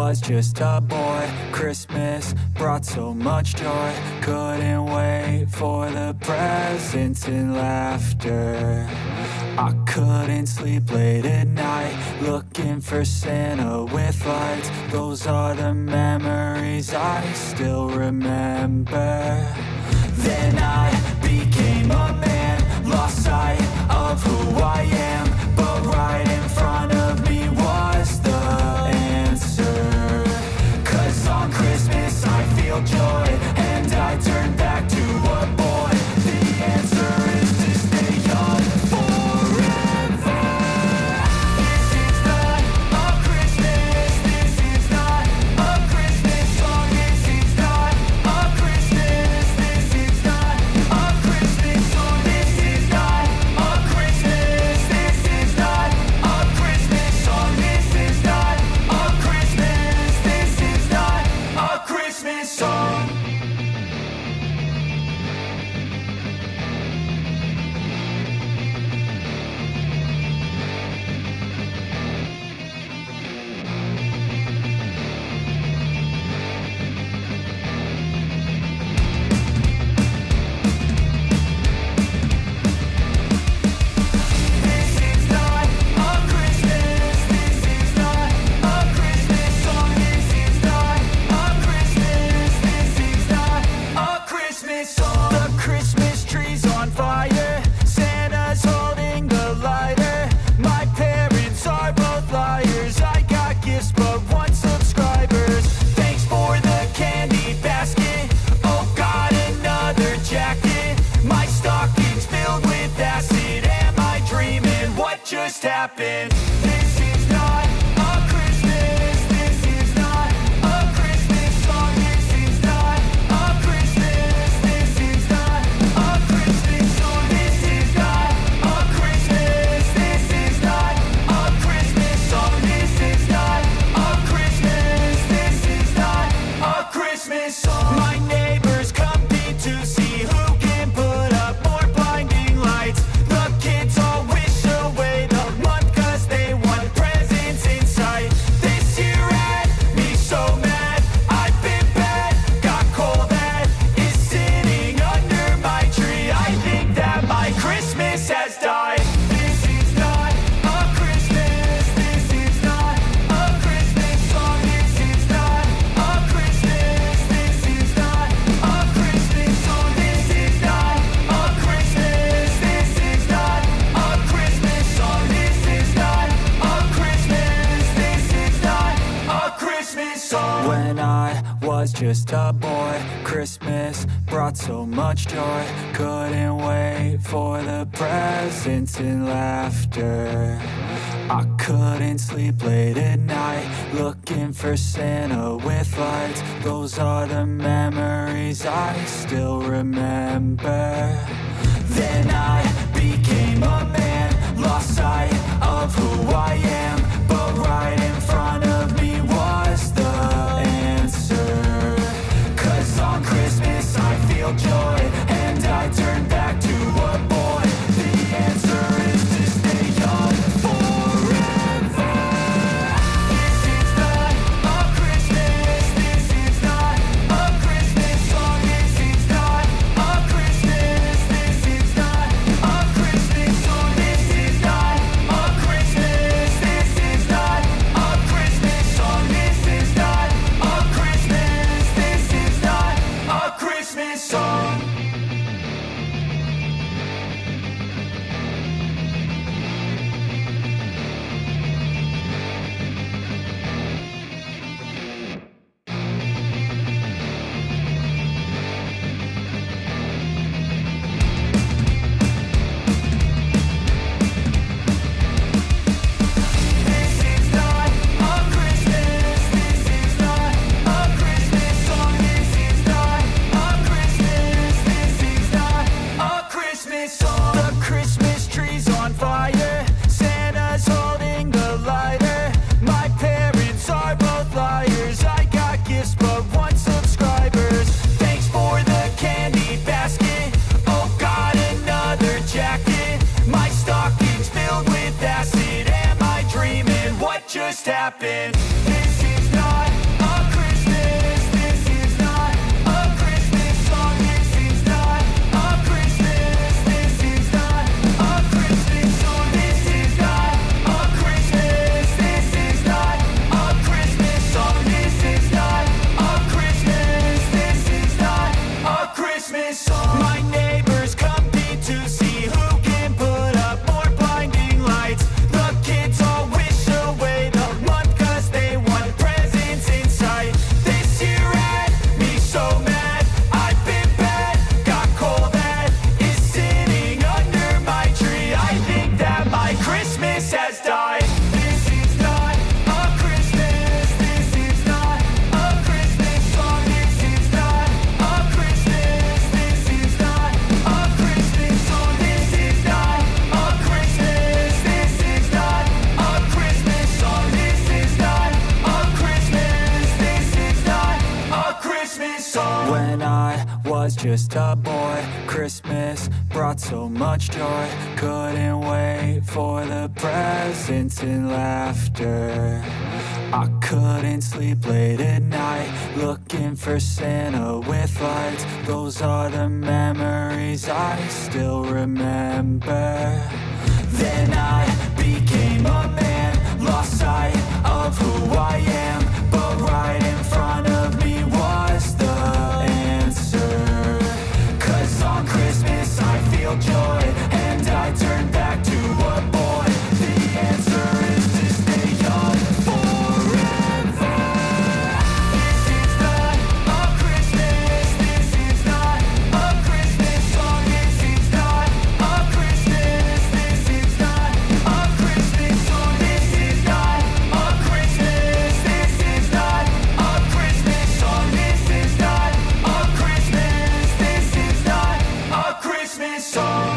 was just a boy, Christmas brought so much joy. Couldn't wait for the presents and laughter. I couldn't sleep late at night, looking for Santa with lights. Those are the memories I still remember. Then I became a man, lost sight of who I am, but right in front of me was the answer. 'Cause on Christmas I feel joy, and I turn back to a boy. The answer is to stay young forever. This is not a Christmas, this is not a Christmas song. This is not a Christmas, this is not a Christmas song. This is not a Christmas, this is not a Christmas song. This is not a Christmas, this is not a Christmas song. The Christmas tree's on fire, Santa's holding the lighter. My parents are both liars, I got gifts but one subscribers. Thanks for the candy basket, oh got another jacket. My stocking's filled with acid, am I dreaming? What just happened? This is not a Christmas, this is not a Christmas song. This is not a Christmas, this is not a Christmas song. This is not a Christmas, this is not a Christmas song. This is not a Christmas, this is not a Christmas song. My neighbors compete to see who can put up more blinding lights. The kids all wish away the month 'cause they want presents in sight. This year had me so mad, I've been bad, got coal that is sitting under my tree. I think that my Christmas has died. This is not a Christmas, this is not a Christmas song. This is not a Christmas, this is not a Christmas song. This is not a Christmas, this is not a Christmas song. This is not a Christmas, this is not a Christmas song. When I was just a boy, Christmas brought so much joy. Couldn't wait for the presents and laughter. I couldn't sleep late at night, looking for Santa with lights. Those are the memories I still remember. Then I became a man, lost sight of who I am, but right in front of me was the answer. 'Cause on Christmas I feel joy, and I turn back to a boy. The answer is to stay young forever. This is not a Christmas, this is not a Christmas song. This is not a Christmas, this is not a Christmas song. This is not a Christmas, this is not a Christmas song. This is not a Christmas, this is not a Christmas song. This is not a Christmas, this is not a Christmas song. This is not a Christmas, this is not a Christmas song. The Christmas tree's on fire, Santa's holding the lighter. My parents are both liars, I got gifts but one subscribers. Thanks for the candy basket, oh got another jacket. My stocking's filled with acid, am I dreaming? What just happened? This is not was just a boy, Christmas brought so much joy. Couldn't wait for the presents and laughter. I couldn't sleep late at night, looking for Santa with lights. Those are the memories I still remember. Then I became a man, lost sight of who I am, but right in front of me was the answer. 'Cause on Christmas I feel joy, and I turn back to a boy. The answer is to stay young forever. This is not a Christmas, this is not a Christmas song. This is not a Christmas, this is not a Christmas song. This is not a Christmas, this is not a Christmas song. This is not a Christmas, this is not a Christmas song.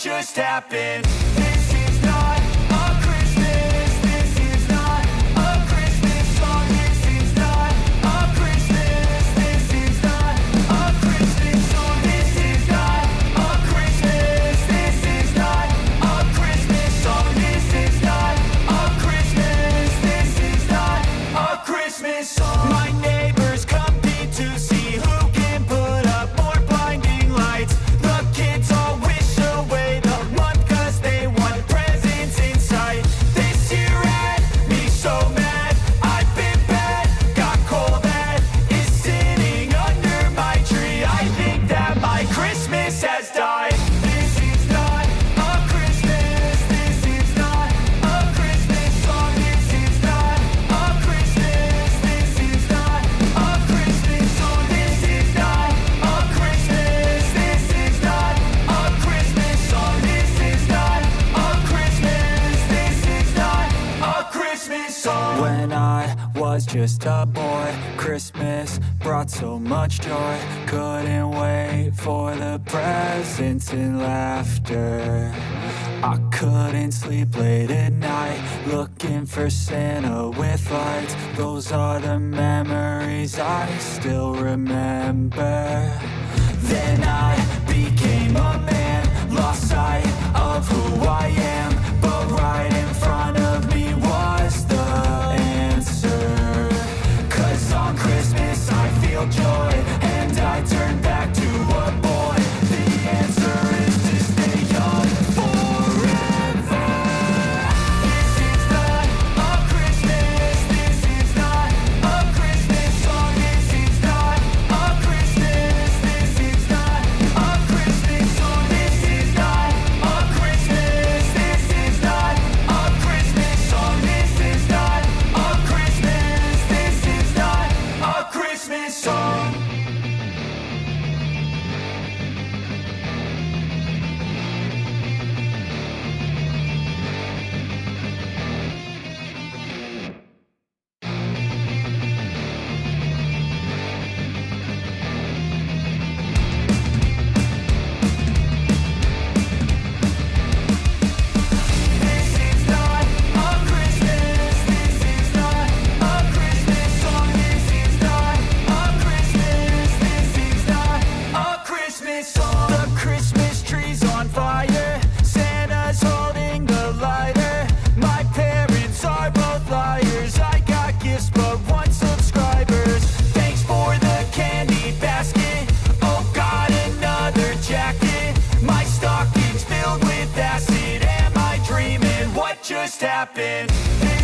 Just happened. This is not a Christmas, this is not a Christmas song. This is not a Christmas, this is not a Christmas song. This is not a Christmas, this is not a Christmas song. This is not a Christmas, this is not a Christmas song. My neighbors compete to see who can put up more blinding lights. The kids all wish away the month 'cause they want presents in sight. This year had me so mad, I've been bad, got coal that is sitting under my tree. I think that my Christmas has died. This is not a Christmas, this is not a Christmas song. This is not a Christmas, this is not a Christmas song. This is not a Christmas, this is not a Christmas song. This is not a Christmas, this is not a Christmas song. When I was just a boy, Christmas brought so much joy. Couldn't wait for the presents and laughter. I couldn't sleep late at night, looking for Santa with lights. Those are the memories I still remember. Then I became a man, lost sight of who I am, but right in front of me was the answer. 'Cause on Christmas I feel joy, and I turn back to a boy. The answer is to stay young forever. This is not a Christmas, this is not a Christmas song. This is not a Christmas, happen.